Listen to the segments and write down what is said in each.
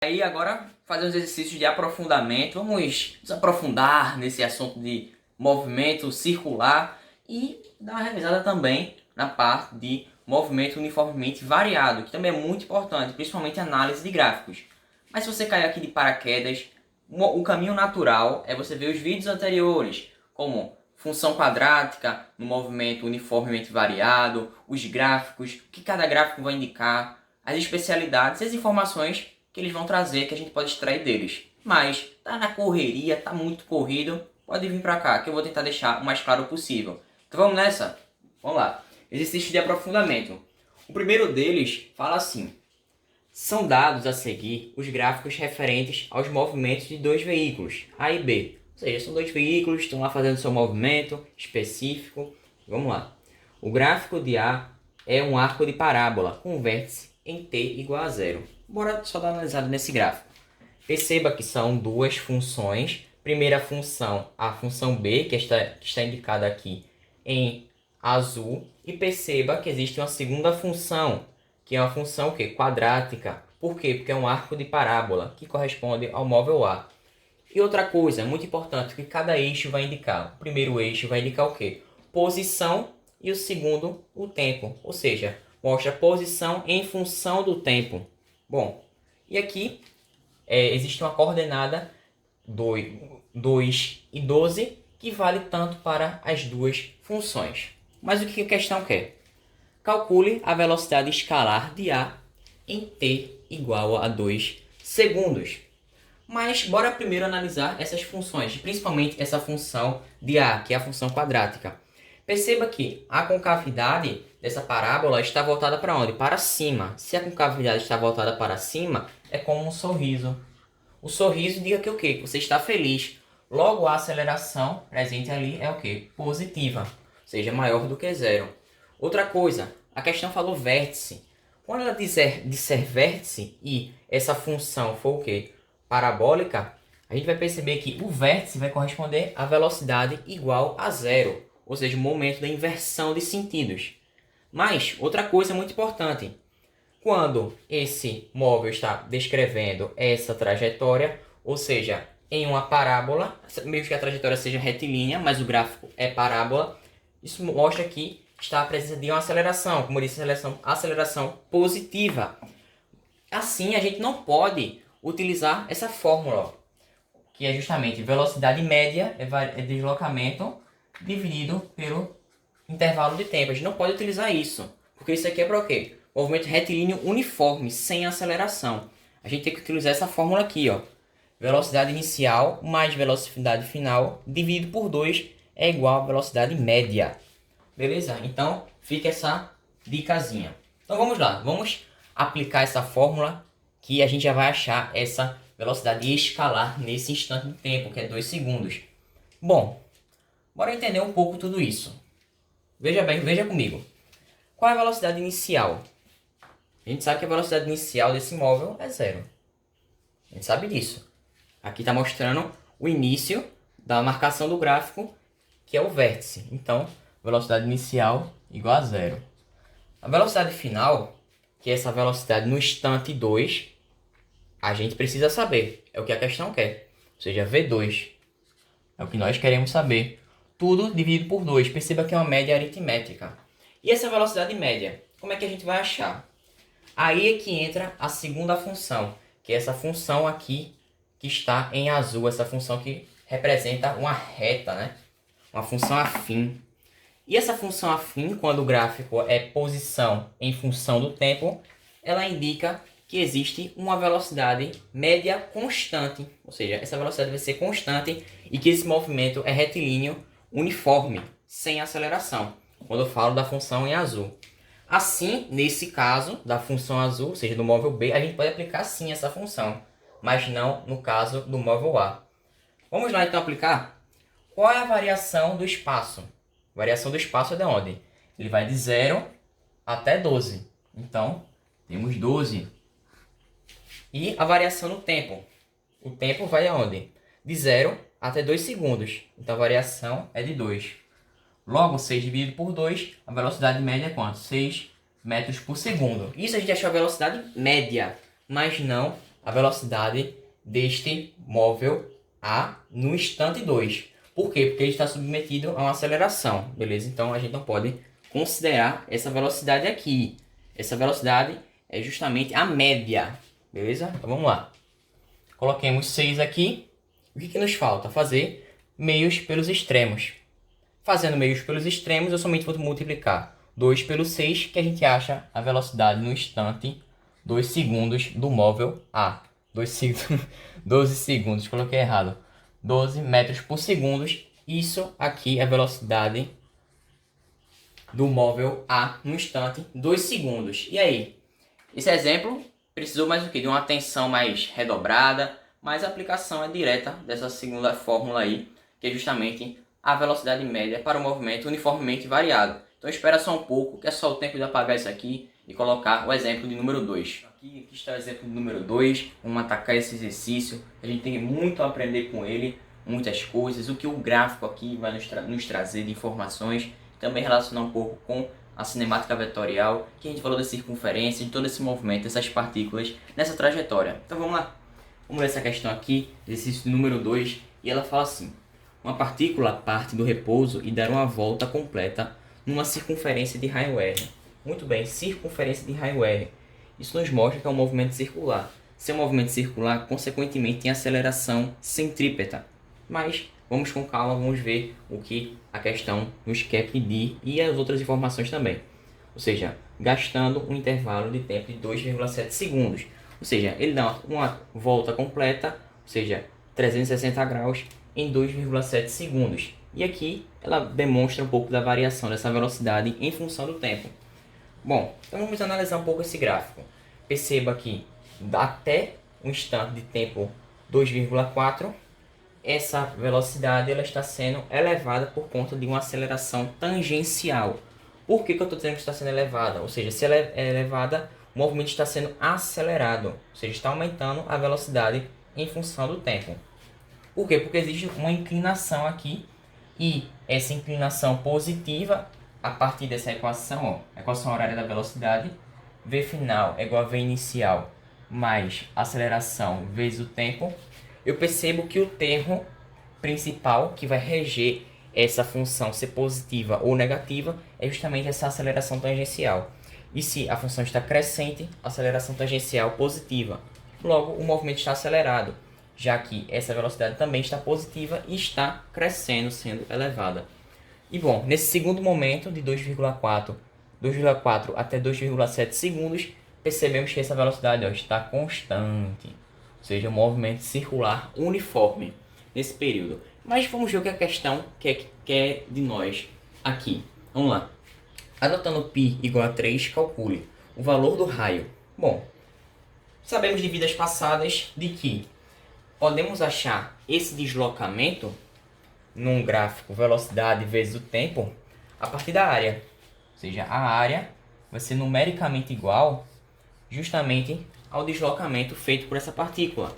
Aí agora fazer uns exercícios de aprofundamento. Vamos nos aprofundar nesse assunto de movimento circular e dar uma revisada também na parte de movimento uniformemente variado, que também é muito importante, principalmente análise de gráficos. Mas se você cair aqui de paraquedas, o caminho natural é você ver os vídeos anteriores, como função quadrática no movimento uniformemente variado, os gráficos, o que cada gráfico vai indicar, as especialidades e as informações que eles vão trazer, que a gente pode extrair deles. Mas tá na correria, tá muito corrido, pode vir para cá, que eu vou tentar deixar o mais claro possível. Então vamos nessa? Vamos lá. Exercício de aprofundamento. O primeiro deles fala assim: são dados a seguir os gráficos referentes aos movimentos de dois veículos, A e B. Ou seja, são dois veículos, estão lá fazendo seu movimento específico. Vamos lá. O gráfico de A é um arco de parábola com vértice em t igual a zero. Bora só dar uma analisada nesse gráfico. Perceba que são duas funções. Primeira função, a função B, que está indicada aqui em azul. E perceba que existe uma segunda função, que é uma função o quê? Quadrática. Por quê? Porque é um arco de parábola, que corresponde ao móvel A. E outra coisa muito importante, que cada eixo vai indicar. O primeiro eixo vai indicar o quê? Posição, e o segundo, o tempo. Ou seja, mostra a posição em função do tempo. Bom, e aqui existe uma coordenada 2 e 12, que vale tanto para as duas funções. Mas o que a questão quer? Calcule a velocidade escalar de A em t igual a 2 segundos. Mas bora primeiro analisar essas funções, principalmente essa função de A, que é a função quadrática. Perceba que a concavidade dessa parábola está voltada para onde? Para cima. Se a concavidade está voltada para cima, é como um sorriso. O sorriso indica que o quê? Que você está feliz. Logo, a aceleração presente ali é o quê? Positiva, ou seja, maior do que zero. Outra coisa, a questão falou vértice. Quando ela disser vértice e essa função for o quê? Parabólica, a gente vai perceber que o vértice vai corresponder à velocidade igual a zero, ou seja, o momento da inversão de sentidos. Mas, outra coisa muito importante, quando esse móvel está descrevendo essa trajetória, ou seja, em uma parábola, mesmo que a trajetória seja retilínea, mas o gráfico é parábola, isso mostra que está a presença de uma aceleração, como eu disse, aceleração positiva. Assim, a gente não pode utilizar essa fórmula, que é justamente velocidade média é deslocamento dividido pelo intervalo de tempo. A gente não pode utilizar isso, porque isso aqui é para o quê? Movimento retilíneo uniforme, sem aceleração. A gente tem que utilizar essa fórmula aqui, ó. Velocidade inicial mais velocidade final dividido por 2 é igual a velocidade média. Beleza? Então, fica essa dicasinha. Então vamos lá, vamos aplicar essa fórmula que a gente já vai achar essa velocidade escalar nesse instante de tempo, que é 2 segundos. Bom, bora entender um pouco tudo isso. Veja bem, veja comigo. Qual é a velocidade inicial? A gente sabe que a velocidade inicial desse móvel é zero. A gente sabe disso. Aqui está mostrando o início da marcação do gráfico, que é o vértice. Então, velocidade inicial igual a zero. A velocidade final, que é essa velocidade no instante 2, a gente precisa saber. É o que a questão quer. Ou seja, V2. É o que nós queremos saber. Tudo dividido por 2. Perceba que é uma média aritmética. E essa velocidade média, como é que a gente vai achar? Aí é que entra a segunda função, que é essa função aqui que está em azul, essa função que representa uma reta, né? Uma função afim. E essa função afim, quando o gráfico é posição em função do tempo, ela indica que existe uma velocidade média constante, ou seja, essa velocidade vai ser constante e que esse movimento é retilíneo uniforme, sem aceleração, quando eu falo da função em azul. Assim, nesse caso da função azul, ou seja, do móvel B, a gente pode aplicar sim essa função, mas não no caso do móvel A. Vamos lá então aplicar? Qual é a variação do espaço? A variação do espaço é de onde? Ele vai de 0 até 12. Então, temos 12. E a variação no tempo? O tempo vai aonde? De 0 até 2 segundos. Então, a variação é de 2. Logo, 6 dividido por 2, a velocidade média é quanto? 6 metros por segundo. Isso a gente achou a velocidade média, mas não a velocidade deste móvel A no instante 2. Por quê? Porque ele está submetido a uma aceleração, beleza? Então a gente não pode considerar essa velocidade aqui. Essa velocidade é justamente a média, beleza? Então vamos lá. Coloquemos 6 aqui. O que nos falta? Fazer meios pelos extremos. Fazendo meios pelos extremos, eu somente vou multiplicar 2 pelo 6, que a gente acha a velocidade no instante 2 segundos do móvel A. 12 segundos, coloquei errado. 12 metros por segundo. Isso aqui é a velocidade do móvel A no instante 2 segundos. E aí? Esse exemplo precisou mais do que? De uma atenção mais redobrada, mas a aplicação é direta dessa segunda fórmula aí, que é justamente a velocidade média para o movimento uniformemente variado. Então espera só um pouco, que é só o tempo de apagar isso aqui e colocar o exemplo de número 2. Aqui está o exemplo de número 2, vamos atacar esse exercício. A gente tem muito a aprender com ele, muitas coisas, o que o gráfico aqui vai nos trazer de informações, também relacionar um pouco com a cinemática vetorial, que a gente falou da circunferência, de todo esse movimento, essas partículas nessa trajetória. Então vamos lá, vamos ver essa questão aqui, exercício número 2, e ela fala assim: uma partícula parte do repouso e dá uma volta completa numa circunferência de raio R. Muito bem, circunferência de raio R. Isso nos mostra que é um movimento circular. Se é um movimento circular, consequentemente tem aceleração centrípeta. Mas vamos com calma, vamos ver o que a questão nos quer pedir e as outras informações também. Ou seja, gastando um intervalo de tempo de 2,7 segundos. Ou seja, ele dá uma volta completa, ou seja, 360 graus, em 2,7 segundos. E aqui ela demonstra um pouco da variação dessa velocidade em função do tempo. Bom, então vamos analisar um pouco esse gráfico. Perceba que até um instante de tempo 2,4, essa velocidade ela está sendo elevada por conta de uma aceleração tangencial. Por que eu estou dizendo que está sendo elevada? Ou seja, se ela é elevada, o movimento está sendo acelerado. Ou seja, está aumentando a velocidade em função do tempo. Por quê? Porque existe uma inclinação aqui, e essa inclinação positiva, a partir dessa equação, ó, equação horária da velocidade, V final é igual a V inicial mais aceleração vezes o tempo, eu percebo que o termo principal que vai reger essa função ser positiva ou negativa é justamente essa aceleração tangencial. E se a função está crescente, aceleração tangencial positiva. Logo, o movimento está acelerado, já que essa velocidade também está positiva e está crescendo, sendo elevada. E bom, nesse segundo momento de 2,4 até 2,7 segundos, percebemos que essa velocidade está constante, ou seja, um movimento circular uniforme nesse período. Mas vamos ver o que a questão quer de nós aqui. Vamos lá. Adotando π igual a 3, calcule o valor do raio. Bom, sabemos de vidas passadas de que podemos achar esse deslocamento num gráfico velocidade vezes o tempo a partir da área. Ou seja, a área vai ser numericamente igual justamente ao deslocamento feito por essa partícula.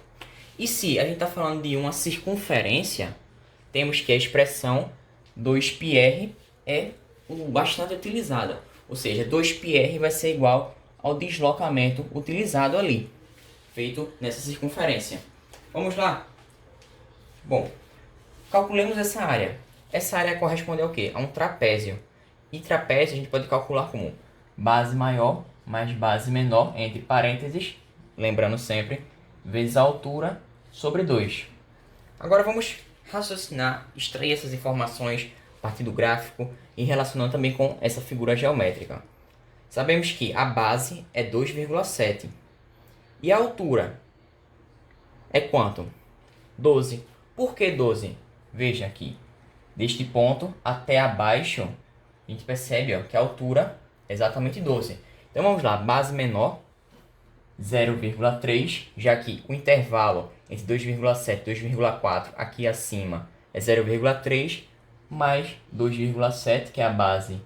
E se a gente está falando de uma circunferência, temos que a expressão 2πr é bastante utilizada. Ou seja, 2πr vai ser igual ao deslocamento utilizado ali, feito nessa circunferência. Vamos lá? Bom, calculemos essa área. Essa área corresponde ao quê? A um trapézio. E trapézio a gente pode calcular como base maior mais base menor, entre parênteses, lembrando sempre, vezes a altura sobre 2. Agora vamos raciocinar, extrair essas informações a partir do gráfico e relacionando também com essa figura geométrica. Sabemos que a base é 2,7 e a altura é quanto? 12. Por que 12? Veja aqui, deste ponto até abaixo, a gente percebe que a altura é exatamente 12. Então vamos lá, base menor, 0,3, já que o intervalo entre 2,7 e 2,4 aqui acima é 0,3, mais 2,7, que é a base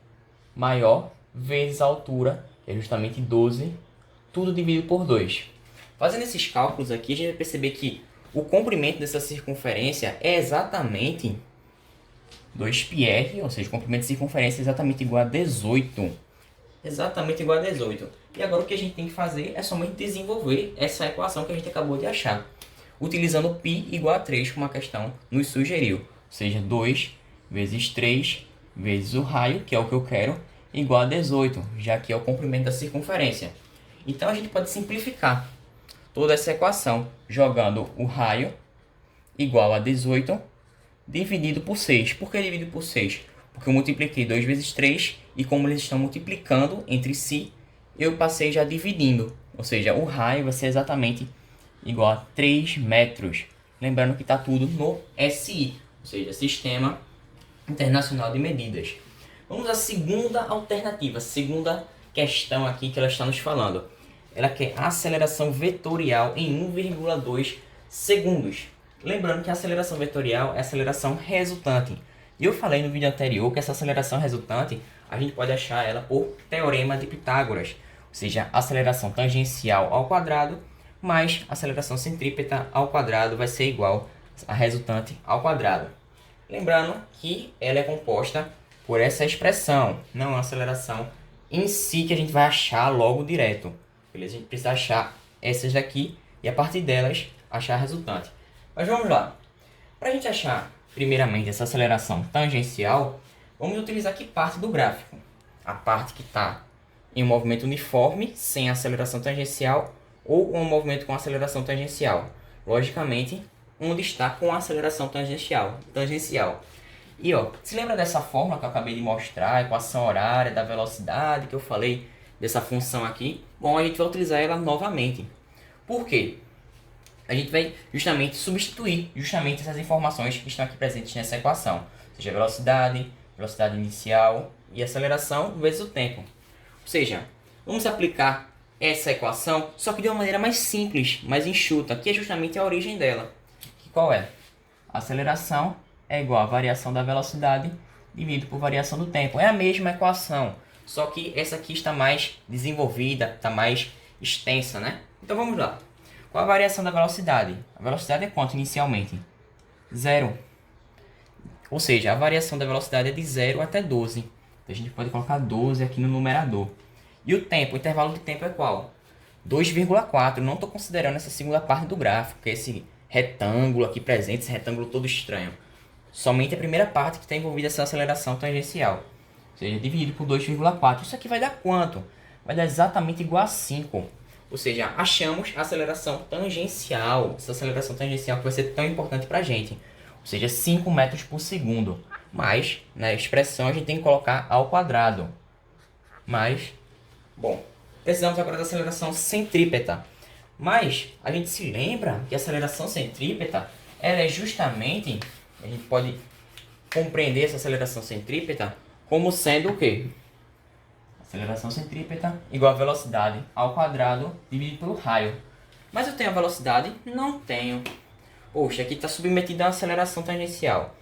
maior, vezes a altura, que é justamente 12, tudo dividido por 2. Fazendo esses cálculos aqui, a gente vai perceber que o comprimento dessa circunferência é exatamente 2πr, ou seja, o comprimento de circunferência é exatamente igual a 18. Exatamente igual a 18. E agora o que a gente tem que fazer é somente desenvolver essa equação que a gente acabou de achar, utilizando π igual a 3, como a questão nos sugeriu. Ou seja, 2 vezes 3 vezes o raio, que é o que eu quero, igual a 18, já que é o comprimento da circunferência. Então a gente pode simplificar toda essa equação jogando o raio igual a 18 dividido por 6. Por que dividido por 6? Porque eu multipliquei 2 vezes 3 e como eles estão multiplicando entre si, eu passei já dividindo. Ou seja, o raio vai ser exatamente igual a 3 metros. Lembrando que está tudo no SI, ou seja, Sistema Internacional de Medidas. Vamos à segunda alternativa, segunda questão aqui que ela está nos falando. Ela quer aceleração vetorial em 1,2 segundos. Lembrando que a aceleração vetorial é a aceleração resultante. E eu falei no vídeo anterior que essa aceleração resultante, a gente pode achar ela por teorema de Pitágoras. Ou seja, aceleração tangencial ao quadrado mais aceleração centrípeta ao quadrado vai ser igual a resultante ao quadrado. Lembrando que ela é composta por essa expressão, não a aceleração em si que a gente vai achar logo direto. Beleza? A gente precisa achar essas daqui e a partir delas achar a resultante. Mas vamos lá. Para a gente achar primeiramente essa aceleração tangencial, vamos utilizar que parte do gráfico? A parte que está em um movimento uniforme, sem aceleração tangencial, ou um movimento com aceleração tangencial. Logicamente, onde está com aceleração tangencial. E ó, se lembra dessa fórmula que eu acabei de mostrar, a equação horária da velocidade que eu falei dessa função aqui? Bom, a gente vai utilizar ela novamente. Por quê? A gente vai justamente substituir essas informações que estão aqui presentes nessa equação. Ou seja, velocidade, velocidade inicial e aceleração vezes o tempo. Ou seja, vamos aplicar essa equação, só que de uma maneira mais simples, mais enxuta, que é justamente a origem dela. Que qual é? A aceleração é igual a variação da velocidade dividido por variação do tempo. É a mesma equação, só que essa aqui está mais desenvolvida, está mais extensa, né? Então vamos lá. Qual a variação da velocidade? A velocidade é quanto inicialmente? 0. Ou seja, a variação da velocidade é de 0 até 12. Então a gente pode colocar 12 aqui no numerador. E o tempo, o intervalo de tempo é qual? 2,4. Não estou considerando essa segunda parte do gráfico, que é esse retângulo aqui presente, esse retângulo todo estranho. Somente a primeira parte que está envolvida essa aceleração tangencial. Ou seja, dividido por 2,4. Isso aqui vai dar quanto? Vai dar exatamente igual a 5. Ou seja, achamos a aceleração tangencial. Essa aceleração tangencial que vai ser tão importante para a gente. Ou seja, 5 metros por segundo. Mas, na expressão, a gente tem que colocar ao quadrado. Mas, bom, precisamos agora da aceleração centrípeta. Mas, a gente se lembra que a aceleração centrípeta, ela é justamente, a gente pode compreender essa aceleração centrípeta como sendo o quê? Aceleração centrípeta igual a velocidade ao quadrado dividido pelo raio. Mas eu tenho a velocidade? Não tenho. Poxa, aqui está submetida a aceleração tangencial.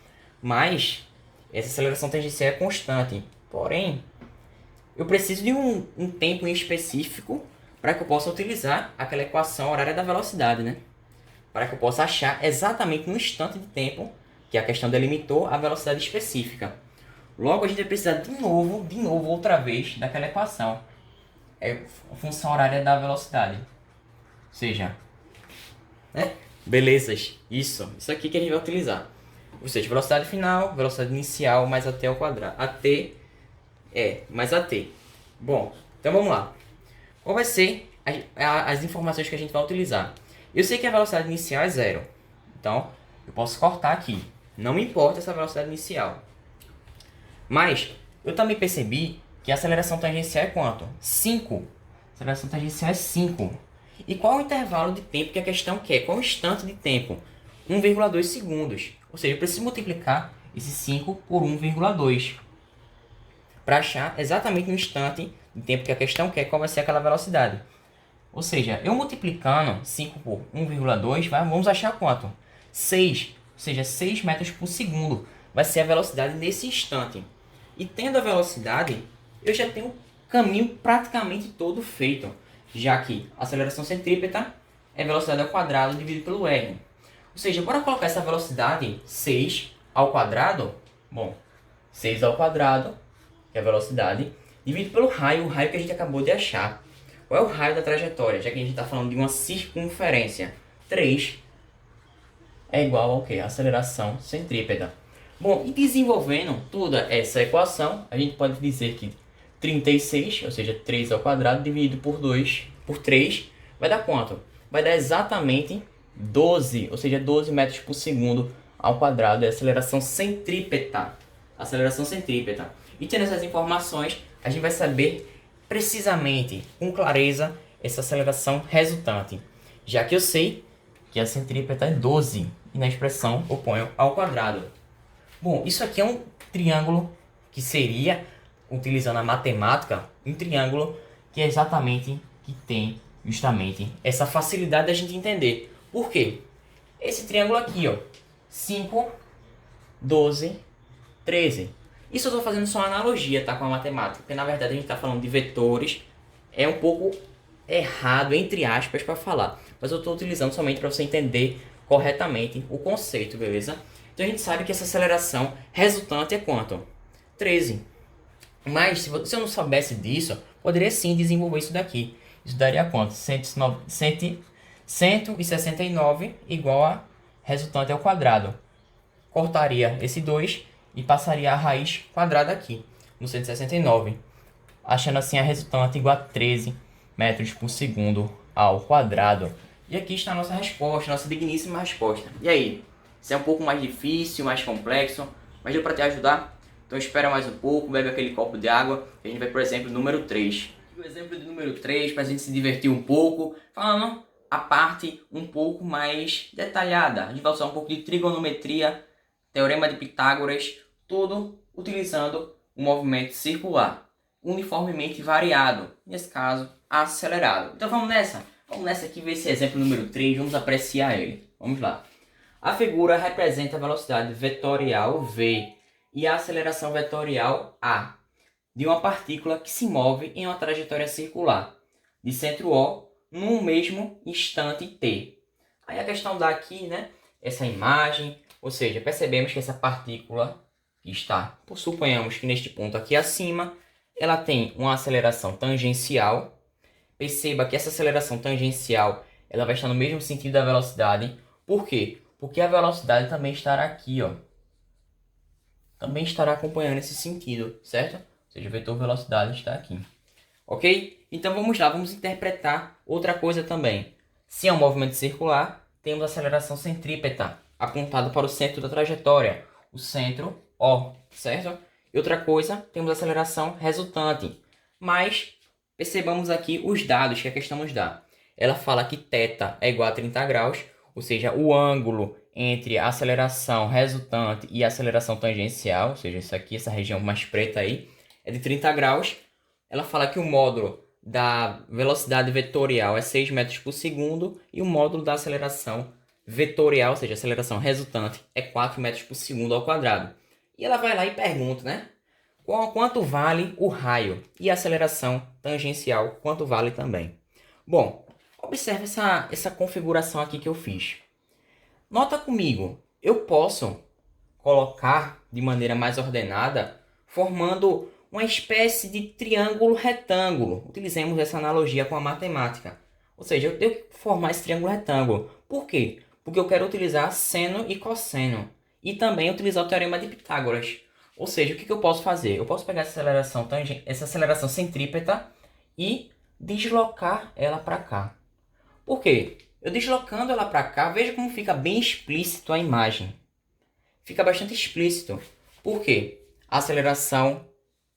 Mas essa aceleração tangencial é constante. Porém, eu preciso de um tempo em específico para que eu possa utilizar aquela equação horária da velocidade, né? Para que eu possa achar exatamente no instante de tempo que a questão delimitou a velocidade específica. Logo, a gente vai precisar de novo, outra vez, daquela equação. É a função horária da velocidade. Ou seja, né? Belezas. Isso aqui que a gente vai utilizar. Ou seja, velocidade final, velocidade inicial, mais AT ao quadrado. Mais AT. Bom, então vamos lá. Qual vai ser as informações que a gente vai utilizar? Eu sei que a velocidade inicial é 0. Então, eu posso cortar aqui. Não me importa essa velocidade inicial. Mas, eu também percebi que a aceleração tangencial é quanto? 5. A aceleração tangencial é 5. E qual é o intervalo de tempo que a questão quer? Qual é o instante de tempo? 1,2 segundos. Ou seja, eu preciso multiplicar esse 5 por 1,2 para achar exatamente no instante de tempo que a questão quer qual vai ser aquela velocidade. Ou seja, eu multiplicando 5 por 1,2, vamos achar quanto? 6. Ou seja, 6 metros por segundo vai ser a velocidade nesse instante. E tendo a velocidade, eu já tenho o caminho praticamente todo feito, já que a aceleração centrípeta é velocidade ao quadrado dividido pelo r. Ou seja, bora colocar essa velocidade 6 ao quadrado. Bom, 6 ao quadrado, que é a velocidade, dividido pelo raio, o raio que a gente acabou de achar. Qual é o raio da trajetória? Já que a gente está falando de uma circunferência. 3 é igual ao quê? Aceleração centrípeta. Bom, e desenvolvendo toda essa equação, a gente pode dizer que 36, ou seja, 3 ao quadrado, dividido por 2, por 3, vai dar quanto? Vai dar exatamente 12, ou seja, 12 metros por segundo ao quadrado, é a aceleração centrípeta. Aceleração centrípeta. E tendo essas informações, a gente vai saber precisamente, com clareza, essa aceleração resultante. Já que eu sei que a centrípeta é 12, e na expressão eu ponho ao quadrado. Bom, isso aqui é um triângulo que seria, utilizando a matemática, um triângulo que é exatamente, que tem justamente essa facilidade da gente entender. Por quê? Esse triângulo aqui, ó, 5, 12, 13. Isso eu estou fazendo só uma analogia, tá, com a matemática, porque na verdade a gente está falando de vetores, é um pouco errado, entre aspas, para falar. Mas eu estou utilizando somente para você entender corretamente o conceito, beleza? Então a gente sabe que essa aceleração resultante é quanto? 13. Mas se eu não soubesse disso, poderia sim desenvolver isso daqui. Isso daria quanto? 169 igual a resultante ao quadrado. Cortaria esse 2 e passaria a raiz quadrada aqui, no 169. Achando assim a resultante igual a 13 metros por segundo ao quadrado. E aqui está a nossa resposta, nossa digníssima resposta. E aí? Isso é um pouco mais difícil, mais complexo, mas deu para te ajudar? Então espera mais um pouco, bebe aquele copo de água e a gente vai para o exemplo número 3. O exemplo de número 3, para a gente se divertir um pouco, falando a parte um pouco mais detalhada. A gente vai usar um pouco de trigonometria, teorema de Pitágoras, tudo utilizando o movimento circular, uniformemente variado, nesse caso, acelerado. Então vamos nessa? Vamos nessa aqui ver esse exemplo número 3, vamos apreciar ele. Vamos lá. A figura representa a velocidade vetorial v e a aceleração vetorial a de uma partícula que se move em uma trajetória circular de centro O num mesmo instante t. Aí a questão dá aqui, né, essa imagem, ou seja, percebemos que essa partícula que está, suponhamos que neste ponto aqui acima, ela tem uma aceleração tangencial. Perceba que essa aceleração tangencial ela vai estar no mesmo sentido da velocidade. Por quê? Porque a velocidade também estará aqui, ó. Também estará acompanhando esse sentido, certo? Ou seja, o vetor velocidade está aqui. Ok? Então vamos lá, vamos interpretar outra coisa também. Se é um movimento circular, temos a aceleração centrípeta, apontada para o centro da trajetória, o centro O, certo? E outra coisa, temos a aceleração resultante. Mas percebamos aqui os dados que a questão nos dá. Ela fala que θ é igual a 30 graus, ou seja, o ângulo entre a aceleração resultante e a aceleração tangencial, ou seja, isso aqui, essa região mais preta aí, é de 30 graus. Ela fala que o módulo da velocidade vetorial é 6 metros por segundo e o módulo da aceleração vetorial, ou seja, a aceleração resultante, é 4 metros por segundo ao quadrado. E ela vai lá e pergunta, né? Quanto vale o raio? E a aceleração tangencial, quanto vale também? Bom, observe essa configuração aqui que eu fiz. Nota comigo, eu posso colocar de maneira mais ordenada, formando uma espécie de triângulo retângulo. Utilizemos essa analogia com a matemática. Ou seja, eu tenho que formar esse triângulo retângulo. Por quê? Porque eu quero utilizar seno e cosseno. E também utilizar o teorema de Pitágoras. Ou seja, o que eu posso fazer? Eu posso pegar essa aceleração centrípeta e deslocar ela para cá. Por quê? Eu deslocando ela para cá, veja como fica bem explícito a imagem. Fica bastante explícito. Por quê? A aceleração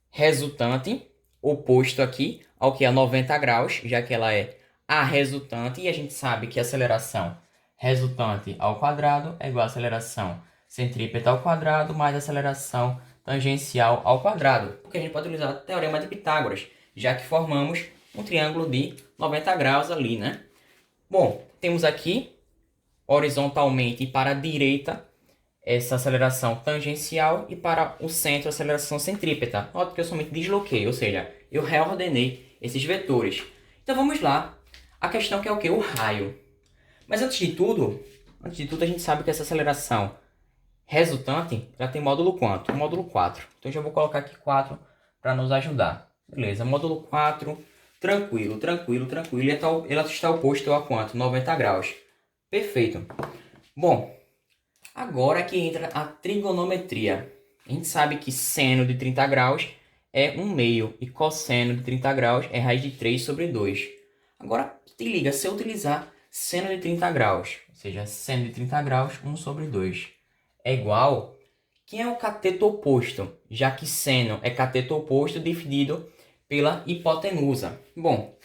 resultante, oposto aqui ao que é 90 graus, já que ela é a resultante, e a gente sabe que a aceleração resultante ao quadrado é igual a aceleração centrípeta ao quadrado mais a aceleração tangencial ao quadrado. Porque a gente pode utilizar o teorema de Pitágoras, já que formamos um triângulo de 90 graus ali, né? Bom, temos aqui, horizontalmente e para a direita, essa aceleração tangencial e para o centro, a aceleração centrípeta. Nota que eu somente desloquei, ou seja, eu reordenei esses vetores. Então vamos lá. A questão que é o quê? O raio. Mas antes de tudo a gente sabe que essa aceleração resultante, ela tem módulo quanto? Módulo 4. Então eu já vou colocar aqui 4 para nos ajudar. Beleza, módulo 4 Tranquilo, tranquilo, tranquilo. Ela está oposto a quanto? 90 graus. Perfeito. Bom, agora que entra a trigonometria. A gente sabe que seno de 30 graus é 1/2 e cosseno de 30 graus é raiz de 3 sobre 2. Agora, te liga, se eu utilizar seno de 30 graus, ou seja, seno de 30 graus, 1 sobre 2, é igual... Quem é o cateto oposto? Já que seno é cateto oposto dividido pela hipotenusa. Bom,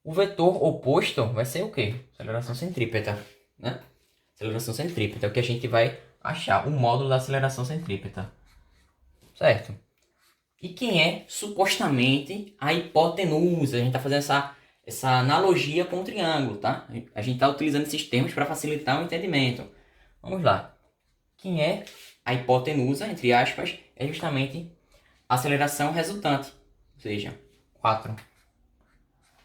o vetor oposto vai ser o quê? Aceleração centrípeta, né? Aceleração centrípeta é o que a gente vai achar, o módulo da aceleração centrípeta. Certo? E quem é supostamente a hipotenusa? A gente está fazendo essa analogia com o triângulo, tá? A gente está utilizando esses termos para facilitar o entendimento. Vamos lá. Quem é a hipotenusa, entre aspas, é justamente a aceleração resultante, ou seja, 4.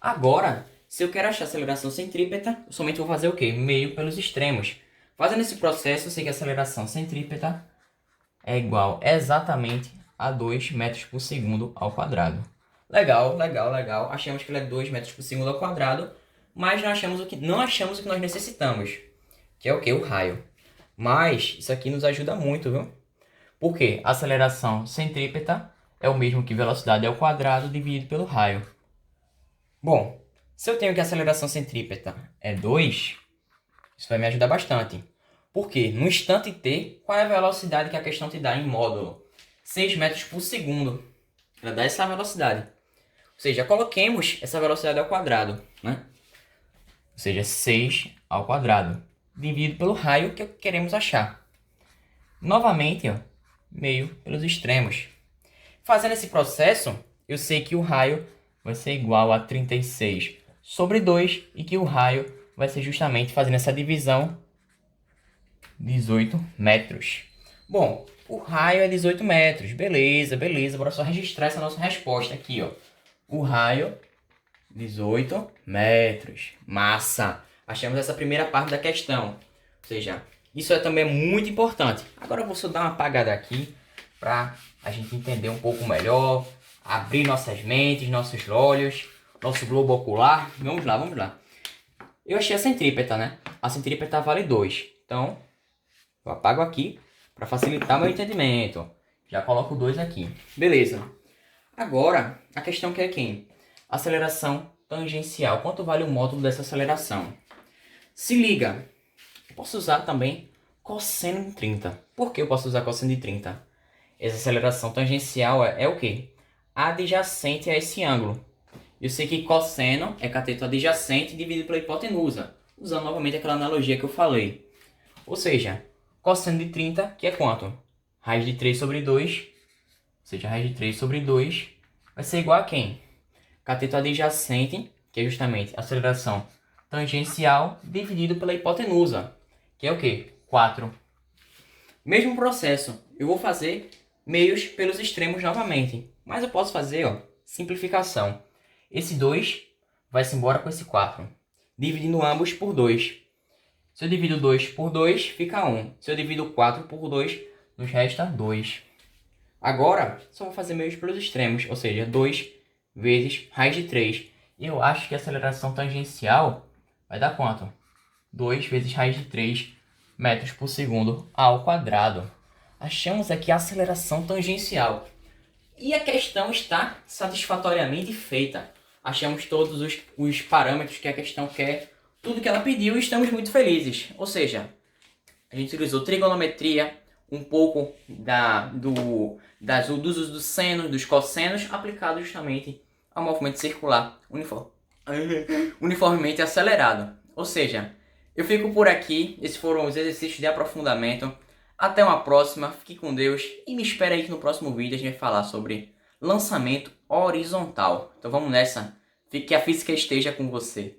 Agora, se eu quero achar a aceleração centrípeta, eu somente vou fazer o quê? Meio pelos extremos. Fazendo esse processo, eu sei que a aceleração centrípeta é igual exatamente a 2 metros por segundo ao quadrado. Legal, legal, legal. Achamos que ele é 2 metros por segundo ao quadrado, mas não achamos o que nós necessitamos, que é o quê? O raio. Mas isso aqui nos ajuda muito, viu? Porque a aceleração centrípeta é o mesmo que velocidade ao quadrado dividido pelo raio. Bom, se eu tenho que a aceleração centrípeta é 2, isso vai me ajudar bastante. Porque no instante t, qual é a velocidade que a questão te dá em módulo? 6 metros por segundo. Ela dá essa velocidade. Ou seja, coloquemos essa velocidade ao quadrado, né? Ou seja, 6 ao quadrado, dividido pelo raio que queremos achar. Novamente, ó, meio pelos extremos. Fazendo esse processo, eu sei que o raio vai ser igual a 36 sobre 2 e que o raio vai ser justamente fazendo essa divisão 18 metros. Bom, o raio é 18 metros. Beleza, beleza. Bora só registrar essa nossa resposta aqui, ó. O raio, 18 metros. Massa! Achamos essa primeira parte da questão. Ou seja, isso é também muito importante. Agora eu vou só dar uma apagada aqui para a gente entender um pouco melhor, abrir nossas mentes, nossos olhos, nosso globo ocular. Vamos lá, vamos lá. Eu achei a centrípeta, né? A centrípeta vale 2. Então, eu apago aqui para facilitar meu entendimento. Já coloco 2 aqui. Beleza. Agora, a questão que é quem? Aceleração tangencial. Quanto vale o módulo dessa aceleração? Se liga. Eu posso usar também cosseno de 30. Por que eu posso usar cosseno de 30? Essa aceleração tangencial é o quê? Adjacente a esse ângulo. Eu sei que cosseno é cateto adjacente dividido pela hipotenusa. Usando novamente aquela analogia que eu falei. Ou seja, cosseno de 30, que é quanto? Raiz de 3 sobre 2. Ou seja, raiz de 3 sobre 2 vai ser igual a quem? Cateto adjacente, que é justamente a aceleração tangencial dividido pela hipotenusa, que é o quê? 4. Mesmo processo, eu vou fazer meios pelos extremos novamente. Mas eu posso fazer, ó, simplificação. Esse 2 vai-se embora com esse 4. Dividindo ambos por 2. Se eu divido 2 por 2, fica 1. Se eu divido 4 por 2, nos resta 2. Agora, só vou fazer meios pelos extremos, ou seja, 2 vezes raiz de 3. E eu acho que a aceleração tangencial vai dar quanto? 2 vezes raiz de 3 metros por segundo ao quadrado. Achamos aqui a aceleração tangencial. E a questão está satisfatoriamente feita. Achamos todos os parâmetros que a questão quer, tudo que ela pediu e estamos muito felizes. Ou seja, a gente utilizou trigonometria, um pouco dos usos dos senos, dos cossenos, aplicado justamente ao movimento circular uniformemente acelerado. Ou seja, eu fico por aqui. Esses foram os exercícios de aprofundamento. Até uma próxima, fique com Deus e me espera aí que no próximo vídeo a gente vai falar sobre lançamento horizontal. Então vamos nessa, que a física esteja com você.